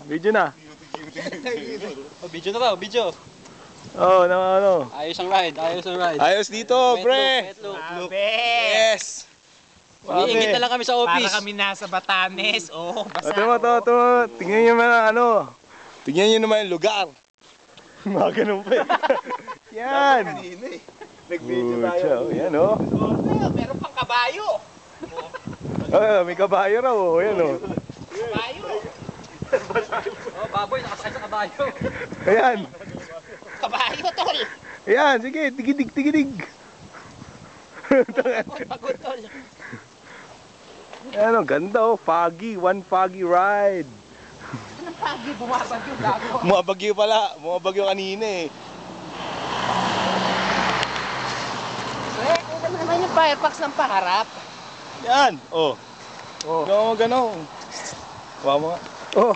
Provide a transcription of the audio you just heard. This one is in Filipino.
Video na. Video na ba? Video. Oh, ano. Ayos ang ride, ayos ang ride. Ayos dito, pre. Look. Yes. Iingit na lang kami sa office. Para kami nasa Batanes. Oh, basa. Ito mo, ito. Tingnan nyo naman ano. Tingnan nyo naman yung lugar. Mga ganun pa eh. Yan. Nag-video tayo. Yan oh. Meron pang kabayo. May kabayo raw oh. Yan oh. Kabayo. Oh, baboy, nakasakay sa kabayo. Ayan. Kabayo, tol. Ayan, sige. Tigidig. Pagod, tol. Ayan oh, ganda oh. Foggy. One foggy ride. Anong pagi? Bumabagyo, gago. Bumabagyo pala. Bumabagyo kanina eh. Ito naman yung firefox ng paharap. Yan. Oh. Oh. Gano'n. Kuha mo nga. Oh.